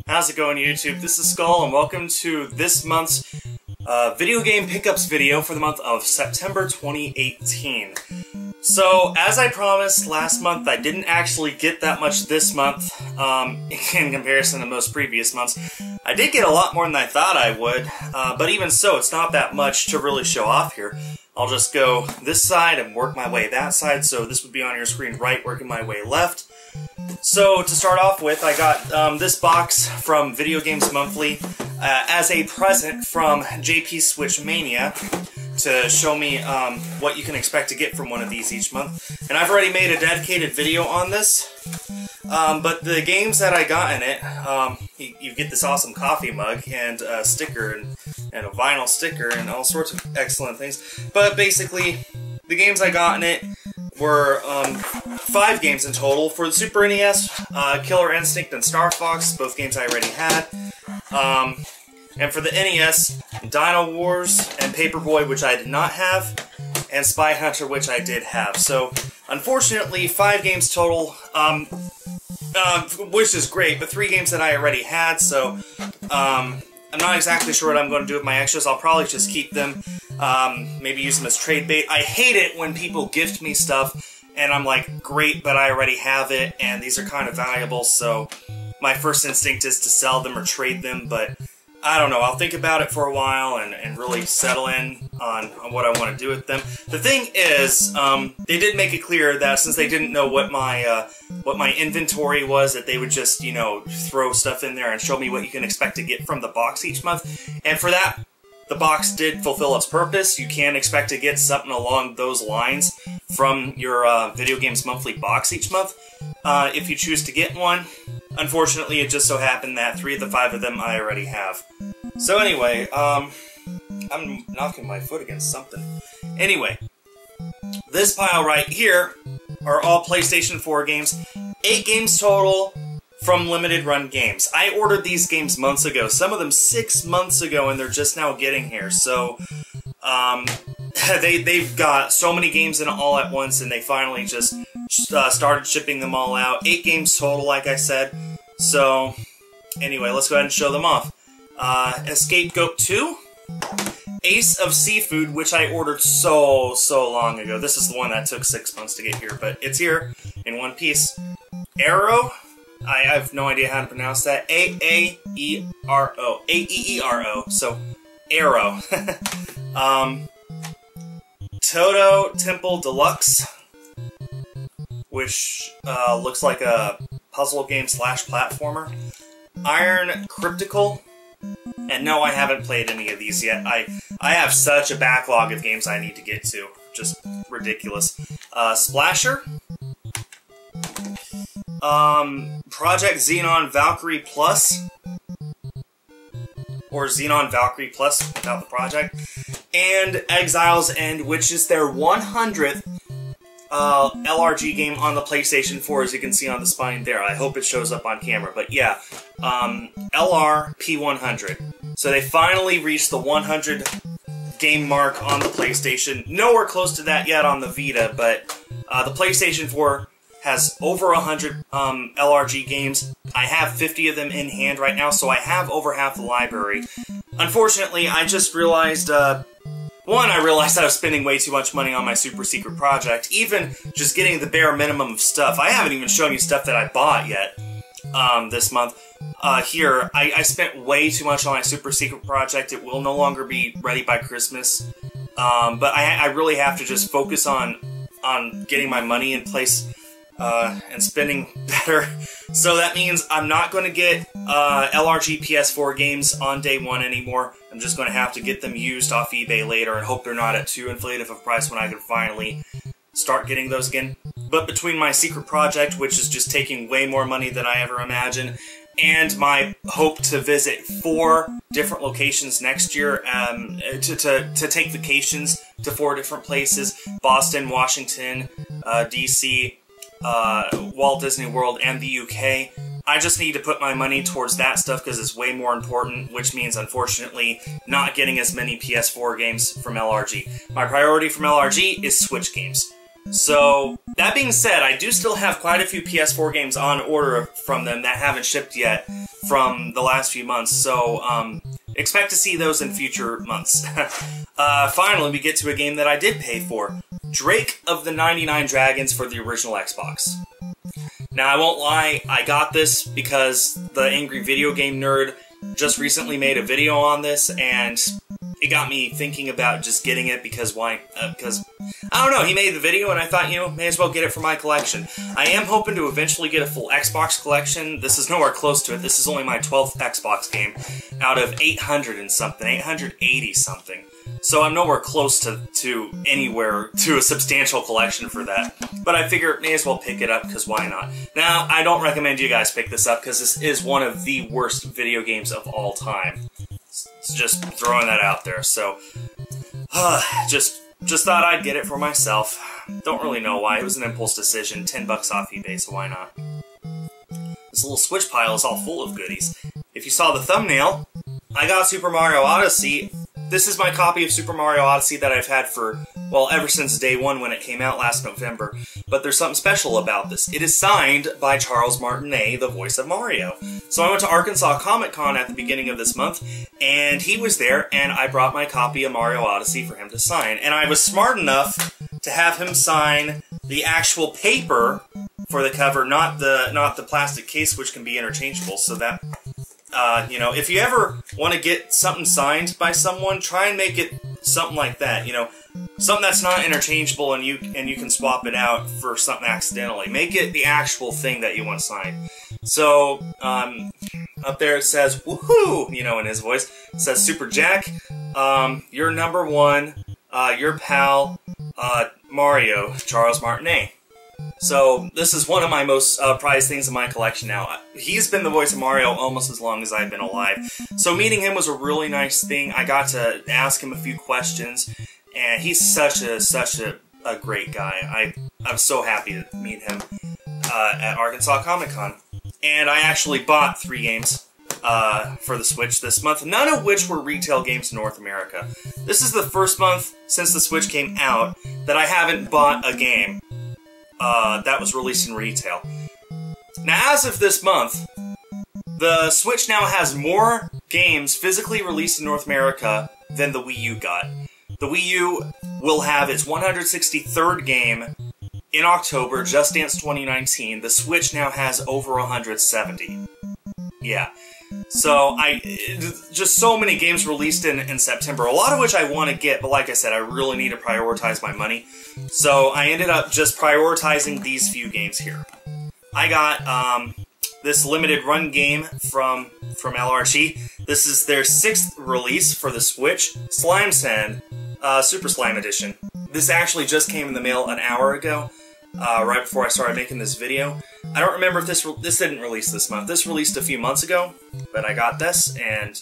How's it going, YouTube? This is Skull, and welcome to this month's video game pickups video for the month of September 2018. So, as I promised last month, I didn't actually get that much this month in comparison to most previous months. I did get a lot more than I thought I would, but even so, it's not that much to really show off here. I'll just go this side and work my way that side, so this would be on your screen right, working my way left. So, to start off with, I got this box from Video Games Monthly as a present from JP Switch Mania to show me what you can expect to get from one of these each month. And I've already made a dedicated video on this, but the games that I got in it, you get this awesome coffee mug and a sticker and a vinyl sticker and all sorts of excellent things. But basically, the games I got in it were 5 games in total. For the Super NES, Killer Instinct and Star Fox, both games I already had. And for the NES, Dino Wars and Paperboy, which I did not have, and Spy Hunter, which I did have. So, unfortunately, 5 games total, which is great, but 3 games that I already had, so I'm not exactly sure what I'm going to do with my extras. I'll probably just keep them, maybe use them as trade bait. I hate it when people gift me stuff, and I'm like, great, but I already have it, and these are kind of valuable, so my first instinct is to sell them or trade them, but I don't know, I'll think about it for a while and really settle in on what I want to do with them. The thing is, they did make it clear that since they didn't know what my inventory was, that they would just, you know, throw stuff in there and show me what you can expect to get from the box each month. And for that, the box did fulfill its purpose. You can expect to get something along those lines from your Video Games Monthly box each month, if you choose to get one. Unfortunately, it just so happened that 3 of the 5 of them I already have. So anyway, I'm knocking my foot against something. Anyway, this pile right here are all PlayStation 4 games. 8 games total from Limited Run Games. I ordered these games months ago, some of them 6 months ago, and they're just now getting here. So, they've got so many games in all at once, and they finally just started shipping them all out. 8 games total, like I said. So, anyway, let's go ahead and show them off. Escape Goat 2, Ace of Seafood, which I ordered so long ago. This is the one that took 6 months to get here, but it's here in one piece. Arrow, I have no idea how to pronounce that. A-A-E-R-O. A-E-E-R-O, so Arrow. Toto Temple Deluxe, which looks like a puzzle game / platformer. Iron Cryptical, and no, I haven't played any of these yet. I have such a backlog of games I need to get to. Just ridiculous. Splasher. Project Xenon Valkyrie Plus. Or Xenon Valkyrie Plus without the project. And Exile's End, which is their 100th LRG game on the PlayStation 4, as you can see on the spine there. I hope it shows up on camera, but yeah, LRP100. So they finally reached the 100 game mark on the PlayStation. Nowhere close to that yet on the Vita, but the PlayStation 4 has over 100 LRG games. I have 50 of them in hand right now, so I have over half the library. Unfortunately, I just realized, one, I realized I was spending way too much money on my super secret project, even just getting the bare minimum of stuff. I haven't even shown you stuff that I bought yet this month. Here, I spent way too much on my super secret project. It will no longer be ready by Christmas, but I really have to just focus on getting my money in place and spending better. So that means I'm not going to get LRG PS4 games on day 1 anymore. I'm just going to have to get them used off eBay later and hope they're not at too inflated of a price when I can finally start getting those again. But between my secret project, which is just taking way more money than I ever imagined, and my hope to visit 4 different locations next year, to take vacations to 4 different places, Boston, Washington, DC, Walt Disney World, and the UK. I just need to put my money towards that stuff because it's way more important, which means, unfortunately, not getting as many PS4 games from LRG. My priority from LRG is Switch games. So, that being said, I do still have quite a few PS4 games on order from them that haven't shipped yet from the last few months, so expect to see those in future months. Finally, we get to a game that I did pay for. Drake of the 99 Dragons for the original Xbox. Now, I won't lie, I got this because the Angry Video Game Nerd just recently made a video on this, and it got me thinking about just getting it because why? Because, I don't know, he made the video and I thought, you know, may as well get it for my collection. I am hoping to eventually get a full Xbox collection. This is nowhere close to it. This is only my 12th Xbox game out of 800 and something, 880 something. So I'm nowhere close to anywhere to a substantial collection for that. But I figure may as well pick it up because why not? Now, I don't recommend you guys pick this up because this is one of the worst video games of all time. Just throwing that out there. So, just thought I'd get it for myself. Don't really know why. It was an impulse decision. $10 off eBay, so why not? This little Switch pile is all full of goodies. If you saw the thumbnail, I got Super Mario Odyssey. This is my copy of Super Mario Odyssey that I've had for, well, ever since day one when it came out last November. But there's something special about this. It is signed by Charles Martinet, the voice of Mario. So I went to Arkansas Comic Con at the beginning of this month, and he was there, and I brought my copy of Mario Odyssey for him to sign. And I was smart enough to have him sign the actual paper for the cover, not the plastic case, which can be interchangeable, so that... you know, if you ever want to get something signed by someone, try and make it something like that, you know, something that's not interchangeable and you can swap it out for something accidentally. Make it the actual thing that you want signed. So, up there it says, woohoo, you know, in his voice. It says, Super Jack, you're number one, your pal, Mario, Charles Martinet. So, this is one of my most prized things in my collection now. He's been the voice of Mario almost as long as I've been alive. So, meeting him was a really nice thing. I got to ask him a few questions, and he's such a great guy. I'm so happy to meet him at Arkansas Comic Con. And I actually bought 3 games for the Switch this month, none of which were retail games in North America. This is the first month since the Switch came out that I haven't bought a game that was released in retail. Now, as of this month, the Switch now has more games physically released in North America than the Wii U got. The Wii U will have its 163rd game in October, Just Dance 2019. The Switch now has over 170. Yeah. So, just so many games released in September, a lot of which I want to get, but like I said, I really need to prioritize my money. So, I ended up just prioritizing these few games here. I got this limited run game from LRG. This is their 6th release for the Switch, Slime Sand, Super Slime Edition. This actually just came in the mail an hour ago, right before I started making this video. I don't remember if this didn't release this month. This released a few months ago, but I got this and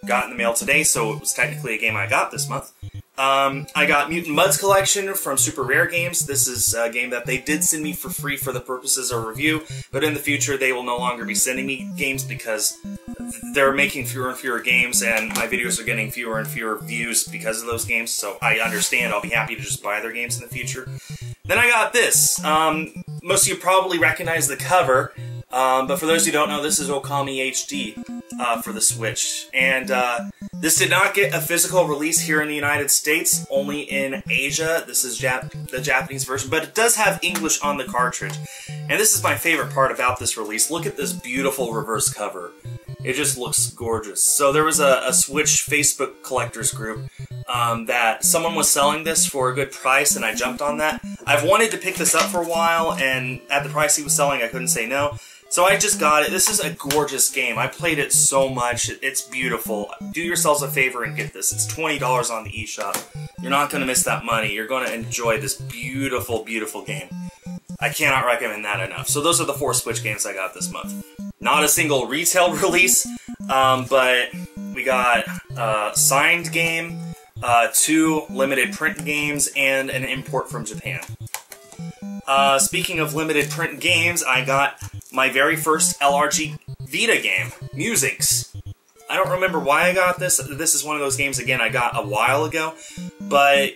got it in the mail today, so it was technically a game I got this month. I got Mutant Mudds Collection from Super Rare Games. This is a game that they did send me for free for the purposes of review, but in the future they will no longer be sending me games because they're making fewer and fewer games, and my videos are getting fewer and fewer views because of those games, so I understand. I'll be happy to just buy their games in the future. Then I got this. Most of you probably recognize the cover, but for those who don't know, this is Okami HD for the Switch. And this did not get a physical release here in the United States, only in Asia. This is the Japanese version, but it does have English on the cartridge. And this is my favorite part about this release. Look at this beautiful reverse cover. It just looks gorgeous. So there was a Switch Facebook collectors group that someone was selling this for a good price, and I jumped on that. I've wanted to pick this up for a while, and at the price he was selling, I couldn't say no. So I just got it. This is a gorgeous game. I played it so much. It's beautiful. Do yourselves a favor and get this. It's $20 on the eShop. You're not going to miss that money. You're going to enjoy this beautiful, beautiful game. I cannot recommend that enough. So those are the 4 Switch games I got this month. Not a single retail release, but we got a signed game, 2 limited print games, and an import from Japan. Speaking of limited print games, I got my very first LRG Vita game, Musings. I don't remember why I got this. This is one of those games, again, I got a while ago, but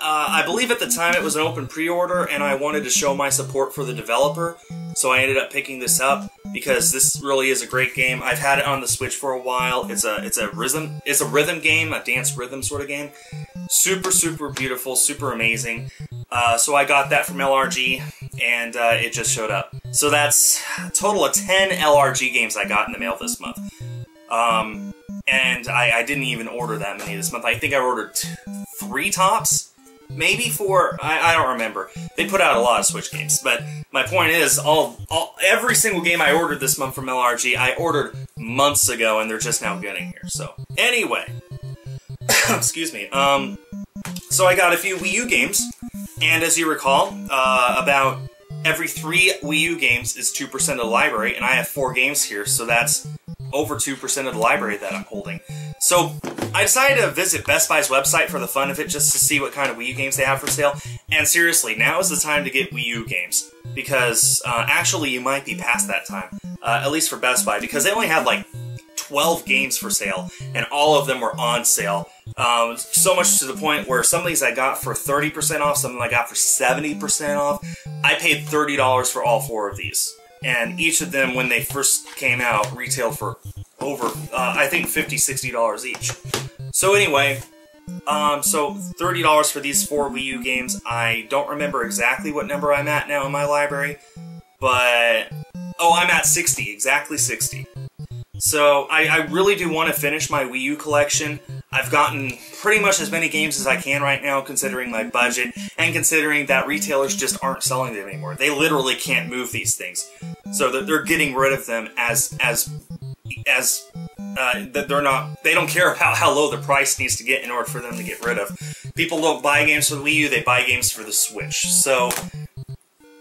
I believe at the time it was an open pre-order, and I wanted to show my support for the developer, so I ended up picking this up. because this really is a great game. I've had it on the Switch for a while. It's a rhythm game, a dance rhythm sort of game. Super, super beautiful, super amazing. So I got that from LRG, and it just showed up. So that's a total of 10 LRG games I got in the mail this month. And I didn't even order that many this month. I think I ordered 3 tops, maybe 4. I don't remember. They put out a lot of Switch games, but my point is, every single game I ordered this month from LRG, I ordered months ago, and they're just now getting here. So anyway, excuse me. So I got a few Wii U games, and as you recall, about every 3 Wii U games is 2% of the library, and I have 4 games here, so that's over 2% of the library that I'm holding. So I decided to visit Best Buy's website for the fun of it, just to see what kind of Wii U games they have for sale. And seriously, now is the time to get Wii U games, because actually you might be past that time, at least for Best Buy, because they only had like 12 games for sale, and all of them were on sale. So much to the point where some of these I got for 30% off, some of them I got for 70% off. I paid $30 for all 4 of these. And each of them, when they first came out, retailed for over, I think, $50, $60 each. So anyway, so $30 for these 4 Wii U games. I don't remember exactly what number I'm at now in my library, but, oh, I'm at 60, exactly 60. So I really do want to finish my Wii U collection. I've gotten pretty much as many games as I can right now, considering my budget, and considering that retailers just aren't selling them anymore. They literally can't move these things. So they're getting rid of them they don't care about how low the price needs to get in order for them to get rid of. People don't buy games for the Wii U, they buy games for the Switch. So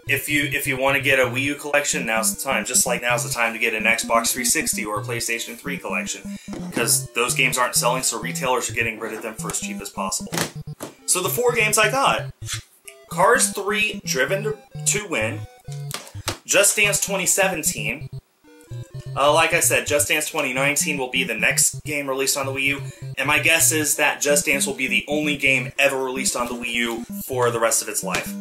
if you want to get a Wii U collection, now's the time. Just like now's the time to get an Xbox 360 or a PlayStation 3 collection, because those games aren't selling, so retailers are getting rid of them for as cheap as possible. So the 4 games I got: Cars 3 Driven to Win, Just Dance 2017. Like I said, Just Dance 2019 will be the next game released on the Wii U, and my guess is that Just Dance will be the only game ever released on the Wii U for the rest of its life.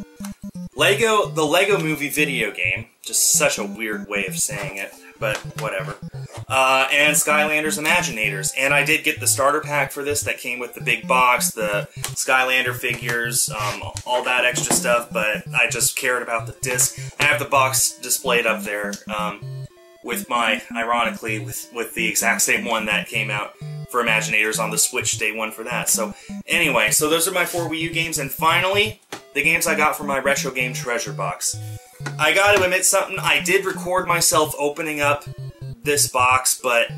The Lego Movie video game, just such a weird way of saying it, but whatever. And Skylanders Imaginators. And I did get the starter pack for this that came with the big box, the Skylander figures, all that extra stuff, but I just cared about the disc. I have the box displayed up there, ironically, with the exact same one that came out for Imaginators on the Switch day 1 for that. So anyway, so those are my 4 Wii U games, and finally, the games I got from my Retro Game Treasure Box. I gotta admit something, I did record myself opening up this box, but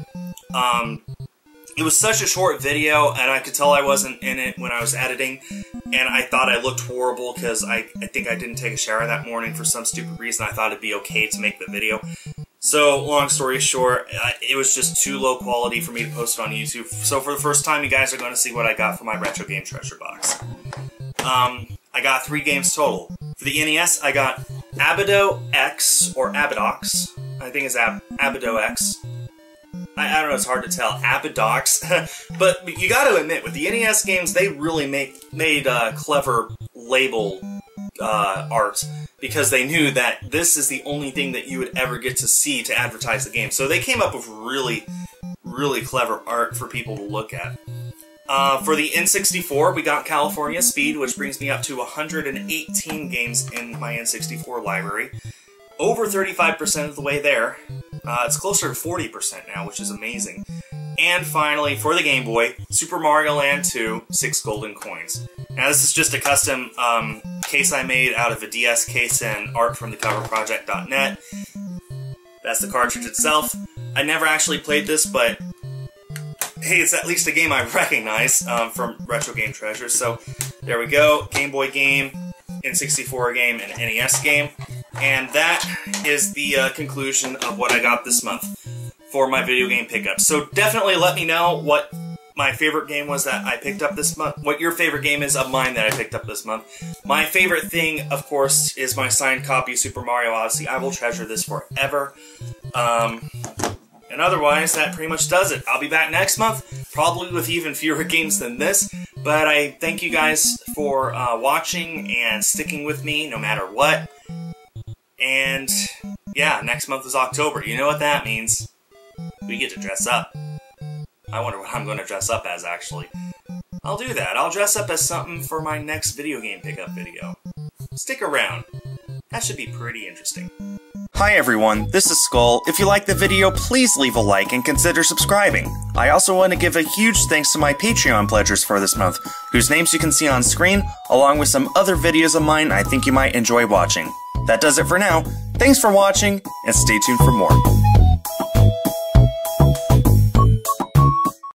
it was such a short video, and I could tell I wasn't in it when I was editing, and I thought I looked horrible because I think I didn't take a shower that morning for some stupid reason. I thought it'd be okay to make the video. So, long story short, it was just too low quality for me to post it on YouTube. So for the first time, you guys are going to see what I got for my Retro Game Treasure Box. I got 3 games total. For the NES, I got Abido X, or Abidox. I think it's Abido X. I don't know, it's hard to tell. Abidox. But you gotta admit, with the NES games, they really made clever label art, because they knew that this is the only thing that you would ever get to see to advertise the game. So they came up with really, really clever art for people to look at. For the N64, we got California Speed, which brings me up to 118 games in my N64 library. Over 35% of the way there. It's closer to 40% now, which is amazing. And finally, for the Game Boy, Super Mario Land 2, 6 golden coins. Now this is just a custom case I made out of a DS case and art from thecoverproject.net. That's the cartridge itself. I never actually played this, but hey, it's at least a game I recognize from Retro Game Treasure. So there we go, Game Boy game, N64 game, and NES game. And that is the conclusion of what I got this month for my video game pickup. So definitely let me know what my favorite game was that I picked up this month, what your favorite game is of mine that I picked up this month. My favorite thing, of course, is my signed copy of Super Mario Odyssey. I will treasure this forever. And otherwise, that pretty much does it. I'll be back next month, probably with even fewer games than this. But I thank you guys for watching and sticking with me no matter what. And Yeah, next month is October. You know what that means. We get to dress up. I wonder what I'm going to dress up as, actually. I'll do that. I'll dress up as something for my next video game pickup video. Stick around. That should be pretty interesting. Hi everyone, this is Skull. If you liked the video, please leave a like and consider subscribing. I also want to give a huge thanks to my Patreon pledgers for this month, whose names you can see on screen, along with some other videos of mine I think you might enjoy watching. That does it for now. Thanks for watching, and stay tuned for more.